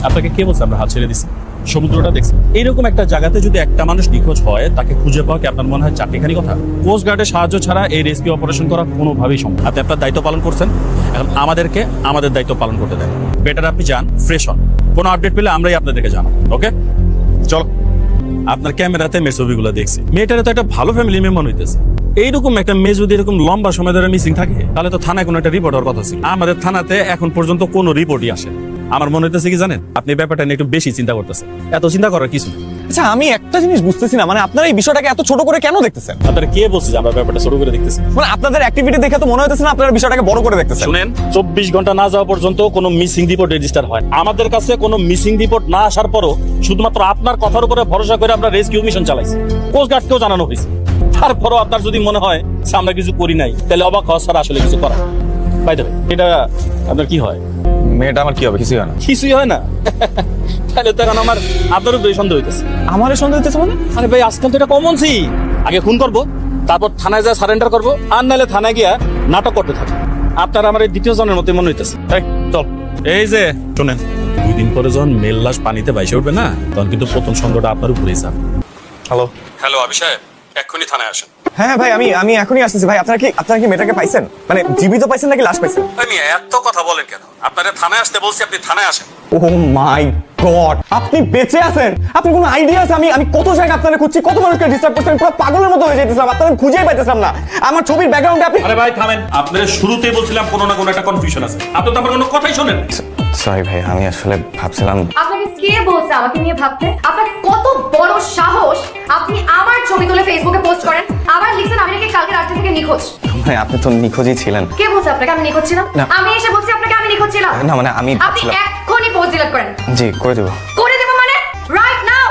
আপনাকে কে বলছে আমরা হাত ছেড়ে দিছি? সমুদ্রটা দেখছি। এইরকম একটা জায়গাতে যদি একটা মানুষ নিখোঁজ হয়, তাকে খুঁজে পাওয়া কি আপনার মনে হয় চারটিখানি কথা? কোস্ট গার্ডের সাহায্য ছাড়া এই রেস্কিউ অপারেশন করা কোনোভাবেই সম্ভব। আপনি আপনার দায়িত্ব পালন করছেন, এখন আমাদেরকে আমাদের দায়িত্ব পালন করতে দেন। বেটার আপনি যান, ফ্রেশ হন। কোনো আপডেট পেলে আমরাই আপনাদেরকে জানাবো। ওকে, চলো। আপনার ক্যামেরাতে মেয়ের ছবিগুলো দেখছি। মেয়েটারে তো একটা ভালো ফ্যামিলি মেম্বার হইতেছে। এইরকম একটা মেয়ে যদি এরকম লম্বা সময় ধরে মিসিং থাকে, তাহলে তো থানায় কোনো একটা রিপোর্ট হওয়ার কথা ছিল। আমাদের থানাতে এখন পর্যন্ত কোনো রিপোর্টই আসে। আমার মনে হইতেছে কি জানেন, আপনি ব্যাপারটা নিয়ে একটু বেশি চিন্তা করতেছেন। এত চিন্তা করার কিছু নেই। আচ্ছা, আমি একটা জিনিস বুঝতেছি না, মানে আপনারা এই বিষয়টাকে এত ছোট করে কেন দেখতেছেন? আপনারা কে বলছে যে আমরা ব্যাপারটা ছোট করে দেখতেছি? মানে আপনাদের অ্যাক্টিভিটি দেখে তো মনে হইতেছে না আপনারা বিষয়টাকে বড় করে দেখতেছেন। শুনেন, 24 ঘন্টা না যাওয়া পর্যন্ত কোনো মিসিং রিপোর্ট রেজিস্টার হয়। আমাদের কাছে কোনো মিসিং রিপোর্ট না আসার পরও শুধুমাত্র আপনার কথার উপরে ভরসা করে আমরা রেস্কিউ মিশন চালাইছি। কোস্ট গার্ডকেও জানানো হয়েছে। তারপরও আপনার যদি মনে হয় যে আমরা কিছু করি নাই, তাহলে অবাক হওয়া ছাড়া আসলে কিছু করা। বাই দ্য ওয়ে, এটা আপনার কি হয়? মেয়েটা আমার কি হবে? কিছুই হয় না। কিছুই হয় না? তাহলে তো এখন আমার আপনার উপরে সন্দেহ হইতেছে। আমারও সন্দেহ হইতেছে মানে? আরে ভাই, আজকাল তো এটা কমন সি। আগে খুন করবো, তারপর থানায় যা সারেন্ডার করবো, আর নাহলে থানায় গিয়া নাটক করতে থাকবো। আপনার আমার এই দ্বিতীয় জনের মতো মনে হইতেছে। চল, এই যে শোনেন, 2 দিন পরে যখন মেল লাশ পানিতে ভাইসে উঠবে না, তখন কিন্তু প্রথম সন্দেহটা আপনার উপরেই যাবে। হ্যালো হ্যালো অভিষেক, এক্ষুনি থানায় আসেন। হ্যাঁ ভাই, আমি এখনই আসতেছি ভাই। আপনারা কি মেয়েটাকে পাইছেন? মানে জীবিত পাইছেন নাকি লাশ পাইছেন? আমি এত কথা বলেন কেন? আপনারা থানায় আসতে বলছি, আপনি থানায় আসেন। ও মাই গড, আপনি বেঁচে আছেন? আপনি কোনো আইডিয়া আছে আমি কত জায়গায় আপনারা খুঁজছি, কত মানুষকে ডিস্টার্ব করছেন, পুরো পাগলের মতো হয়ে যাইতেছিলাম, আপনারা খুঁজেই পাইতেছিলাম না। আমার ছবির ব্যাকগ্রাউন্ডে আপনি... আরে ভাই থামেন, আপনারা শুরুতেই বলছিলাম কোনো না কোনো একটা কনফিউশন আছে। আপনি তো আমার কোনো কথাই শোনেন। সরি ভাই, আমি আসলে ভাবছিলাম... আপনাকে কে বলছে আমাকে নিয়ে ভাবতে? আপনার কত বড় সাহস, আপনি আমার ছবি তুলে ফেসবুকে পোস্ট করেন, আবার লিখছেন আমি নাকি কালকে রাত থেকে নিখোঁজ। ভাই আপনি তো নিখোঁজই ছিলেন। কে বলছে আপনাকে আমি নিখোঁজ ছিলাম? আমি এসে বলছি আপনাকে আমি নিখোঁজ ছিলাম? না মানে আমি আপনি এক্ষুনি পোস্ট ডিলিট করেন। জি করে দেব। করে দেব মানে রাইট নাও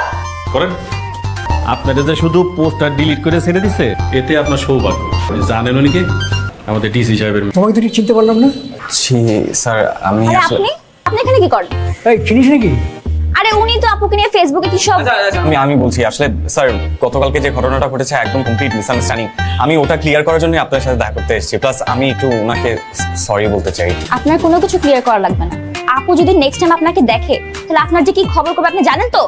করেন। আপনাদের যে শুধু পোস্টার ডিলিট করে ছেড়ে দিছে, এতে আপনার সৌভাগ্য। জানেন উনি কে? আমাদের ডিসি সাহেবের। তোমাকে তো ঠিক চিনতে পারলাম না। জি স্যার, আমি আরে আসলে... আপনি এখানে কি করেন? এই চিনিস নাকি? আরে উনি তো আপুকে নিয়ে ফেসবুকে কি সব... আমি বলছি আসলে স্যার, গতকালকে যে ঘটনাটা ঘটেছে একদম কমপ্লিট মিসআন্ডারস্ট্যান্ডিং। আমি ওটা ক্লিয়ার করার জন্য আপনার সাথে দেখা করতে এসেছি। প্লাস আমি একটু ওনাকে সরি বলতে চাই। আপনার কোনো কিছু ক্লিয়ার করা লাগবে না। আপু যদি নেক্সট টাইম আপনাকে দেখে, তাহলে আপনার যে কি খবর করবে আপনি জানেন তো?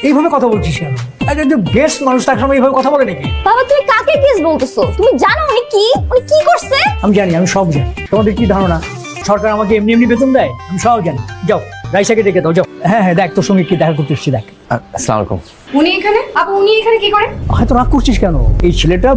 এইভাবে কথা বলছিস কেন? একজন গেস্ট মানুষ, তার সামনে এইভাবে কথা বলে নাকি? বাবা তুমি কাকে কেস বলতেছো? তুমি জানো উনি কি করছে? আমি জানি, আমি সব জানি। তোমাদের কি ধারণা সরকার আমাকে এমনি এমনি বেতন দেয়? আমি সব জানি। যাও রাইসাকে ডেকে দাও, যাও। হ্যাঁ হ্যাঁ, দেখ তোর সঙ্গে কি দেখা করতে এসছি, দেখ। আসসালামু আলাইকুম। উনি এখানে? আপু উনি এখানে কি করেন? হয়তো রাগ করছিস কেন? এই ছেলেটা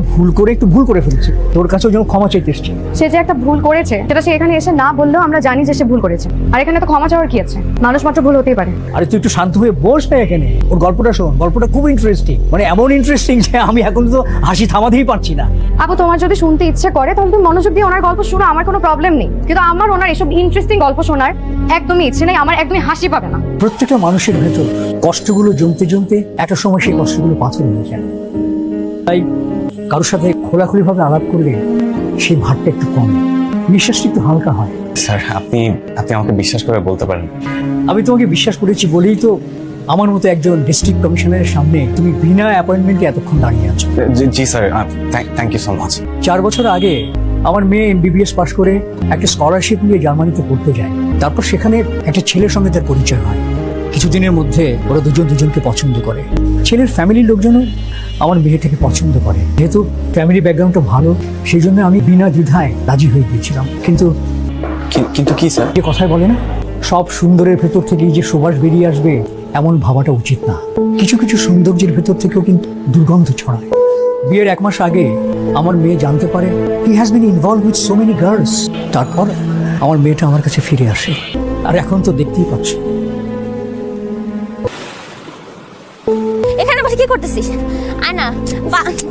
একটু ভুল করে ফেলেছে, তোর কাছেও যেন ক্ষমা চাইতে এসছি। সে যে একটা ভুল করেছে সেটা সে এখানে এসে না বললেও আমরা জানি যে সে ভুল করেছে। আর এখানে তো ক্ষমা চাওয়ার কি আছে? মানুষ মাত্র ভুল হতেই পারে। আরে তুই একটু শান্ত হয়ে বস না এখানে। ওর গল্পটা শোন, গল্পটা খুব ইন্টারেস্টিং, মানে এমন ইন্টারেস্টিং যে আমি এখন তো হাসি থামাতেই পারছি না। আপু তোমার যদি শুনতে ইচ্ছে করে তাহলে তুমি মনোযোগ দিয়ে ওনার গল্প শোনো, আমার কোনো প্রবলেম নেই। কিন্তু আমার ওনার এসব ইন্টারেস্টিং গল্প শোনার একদমই ইচ্ছে নেই, আমার একদমই হাসি পাবে না। প্রত্যেকটা মানুষের ভেতর কষ্টগুলো জমতে জমতে একটা সময় সেই কষ্টগুলো পাথর হয়ে যায়। তাই কারোর সাথে খোলাখুলিভাবে আলাপ করলে সেই ভারটা একটু কমে, নিঃশ্বাসটা একটু হালকা হয়। স্যার আপনি আমাকে বিশ্বাস করে বলতে পারেন। আমি তোমাকে বিশ্বাস করেছি বলেই তো আমার মতো একজন ডিস্ট্রিক্ট কমিশনারের সামনে তুমি বিনা অ্যাপয়েন্টমেন্টে এতক্ষণ দাঁড়িয়ে আছো। জি sir, thank you so much. 4 বছর আগে আমার মেয়ে MBBS পাশ করে একটা স্কলারশিপ নিয়ে জার্মানিতে পড়তে যায়। তারপর সেখানে একটা ছেলের সঙ্গে তার পরিচয় হয়। কিছুদিনের মধ্যে ওরা দুজনকে পছন্দ করে। ছেলের ফ্যামিলির লোকজনও আমার মেয়েটাকে পছন্দ করে। যেহেতু ফ্যামিলি ব্যাকগ্রাউন্ডটা ভালো, সেই জন্য আমি বিনা দ্বিধায় রাজি হয়ে গিয়েছিলাম। কিন্তু কি স্যার? যে কথায় বলে না, সব সুন্দরের ভেতর থেকেই যে সুবাস বেরিয়ে আসবে এমন ভাবাটা উচিত না। কিছু কিছু সৌন্দর্যের ভেতর থেকেও কিন্তু দুর্গন্ধ ছড়ায়। বিয়ের 1 মাস আগে আমার মেয়ে জানতে পারে he has been involve with so many girls. তারপর আমার মেয়েটা আমার কাছে ফিরে আসে, আর এখন তো দেখতেই পাচ্ছ। এখানে বসে কি করতেছিস? আয়না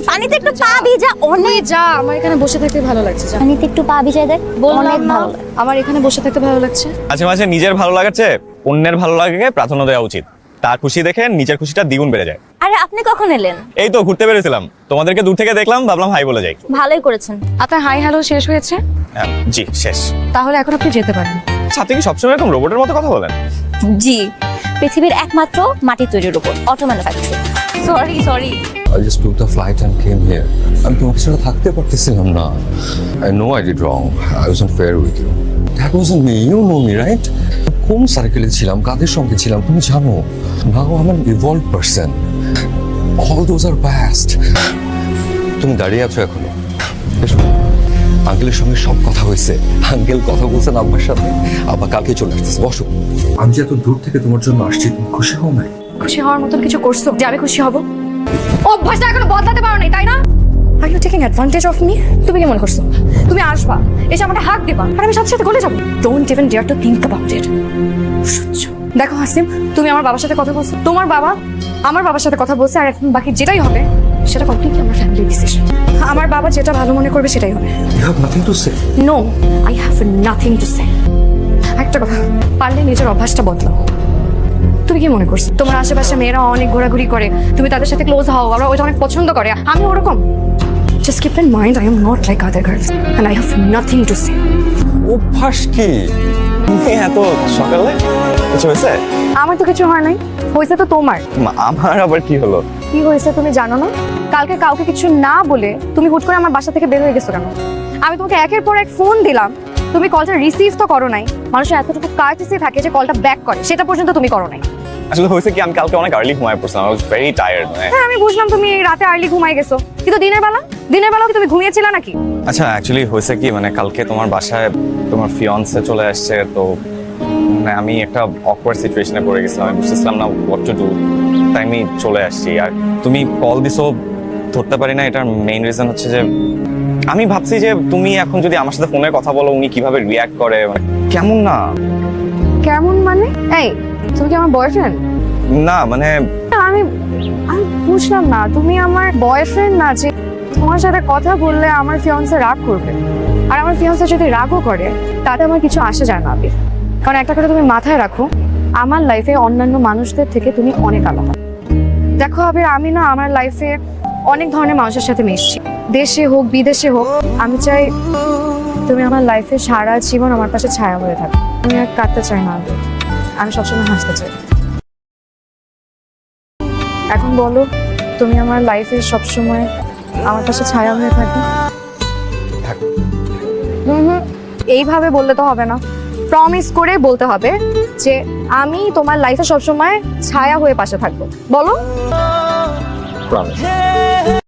পানিতে একটু পা ভিজা। অনেক যা, আমার এখানে বসে থাকতে ভালো লাগছে। যা, পানিতে একটু পা ভিজাই দেখ, অনেক ভালো লাগে। আমার এখানে বসে থাকতে ভালো লাগছে। মাঝে মাঝে নিজের ভালো লাগার চেয়ে অন্যের ভালো লাগাকে প্রাধান্য দেওয়া উচিত। তার খুশি দেখে নিজের খুশিটা দ্বিগুণ বেড়ে যায়। আরে আপনি কখন এলেন? এই তো ঘুরতে বেরিয়েছিলাম, তোমাদেরকে দূর থেকে দেখলাম, ভাবলাম হাই বলে যাই। ভালোই করেছেন। আপনার হাই হ্যালো শেষ হয়েছে? জি শেষ। তাহলে এখন আপনি যেতে পারেন। আপনি কি সবসময় এরকম রোবটের মতো কথা বলেন? জি, পৃথিবীর একমাত্র মাটি তৈরির robot, auto manufacturing. Sorry I just took the flight and came here. আমি তোমাকে ছাড়া থাকতে পারতেছিলাম না। I know I did wrong. I wasn't fair with you. That wasn't me. You know me, right? কোন সার্কেলে ছিলাম, কাদের সঙ্গে ছিলাম তুমি জানো। Now I am evolve person, all those are past. তুমি দাঁড়িয়ে আছো এখনো, এসো। আঙ্কেলের সঙ্গে সব কথা হয়েছে, আঙ্কেল কথা বলছেন আব্বার সাথে, আব্বা কালকে চলে আসতেছে, বসো। আমি যে এত দূর থেকে তোমার জন্য আসছি, তুমি খুশি হও নাই? খুশি হওয়ার মতন কিছু করছো যে আমি খুশি হব? অভ্যাসটা এখনো বদলাতে পারো নাই, তাই না? Are you taking advantage of me? তুমি কি মনে করছো তুমি আসবা, এসে আমাকে হাত দিবা আর আমি সাথে সাথে গলে যাবো? Don't even dare to think about it. দেখো হাসিম, তুমি আমার বাবার সাথে কথা বলছো, তোমার বাবা আমার বাবার সাথে কথা বলছে, আর এখন বাকি যেটাই হবে সেটা কমপ্লিটলি আমার ফ্যামিলির ডিসিশন। আমার বাবা যেটা ভালো মনে করবে সেটাই হবে। You have nothing to say? No, I have nothing to say. একটা কথা, পারলে নিজের অভ্যাসটা বদলাও। তুমি কি মনে করছো তোমার আশেপাশে মেয়েরা অনেক ঘোরাঘুরি করে, তুমি তাদের সাথে ক্লোজ হও, ওরা ওইটা অনেক পছন্দ করে, আমি ওরকম? Just keep in mind I am not like other girls and I have nothing to say. অভ্যাস কি? তুমি এত সকালে কিছু হয়েছে? আমার তো কিছু হয় নাই, হয়েছে তো তোমার। আমার আবার কি হলো? কি হয়েছে তুমি জানো না? কালকে কাউকে কিছু না বলে তুমি হুট করে আমার বাসা থেকে বের হয়ে গেছো কেন? আমি তোমাকে একের পর এক ফোন দিলাম, তুমি কলটা রিসিভ তো করো নাই। মানুষের এতটুকু কার্টেসি থাকে যে কলটা ব্যাক করে, সেটা পর্যন্ত তুমি করো নাই। আসলে হয়েছে কি, আমি কালকে অনেক আর্লি ঘুমায় পড়ছিলাম, আই ওয়াজ ভেরি টায়ার্ড। হ্যাঁ আমি বুঝলাম তুমি রাতে আর্লি ঘুমাই গেছো, কিন্তু দিনের বেলা কি তুমি ঘুমিয়েছিলে নাকি? আচ্ছা অ্যাকচুয়ালি হয়েছে কি, মানে কালকে তোমার বাসায় তোমার ফিয়ন্সে চলে আসছে, তো মানে আমি একটা অকওয়ার্ড সিচুয়েশনে পড়ে গেছিলাম, আমি বুঝতেছিলাম না হোয়াট টু ডু, তাই আমি চলে আসছি। আর তুমি কল দিছো, ধরতে পারি না, এটার মেইন রিজন হচ্ছে যে আমি ভাবছি যে তুমি এখন যদি আমার সাথে ফোনে কথা বলো, উনি কিভাবে রিয়াক্ট করে, মানে কেমন না? কেমন মানে? এই তুমি কি আমার বয়ফ্রেন্ড? না মানে আমি আমি বুঝলাম না, তুমি আমার বয়ফ্রেন্ড না যে তোমার সাথে কথা বললে আমার ফিয়ান্সে রাগ করবে, আর আমার ফিয়ান্সে যদি রাগও করে তাতে আমার কিছু আসে যায় না আবির। কারণ একটা কথা তুমি মাথায় রাখো, আমার লাইফে অন্যান্য মানুষদের থেকে তুমি অনেক আলাদা। দেখো আবির, আমি না আমার লাইফে অনেক ধরনের মানুষের সাথে মিশছি, দেশে হোক বিদেশে হোক। আমি চাই তুমি আমার লাইফে সারা জীবন আমার পাশে ছায়া হয়ে থাকো। আমি আর কাঁদতে চাই না আবির, আমি সবসময় হাসতে চাই। এখন বলো, তুমি আমার লাইফে সবসময় আমার পাশে ছায়া হয়ে থাকবে? এইভাবে বললে তো হবে না, প্রমিস করে বলতে হবে যে আমি তোমার লাইফে সবসময় ছায়া হয়ে পাশে থাকবো। বলো। প্রমিস।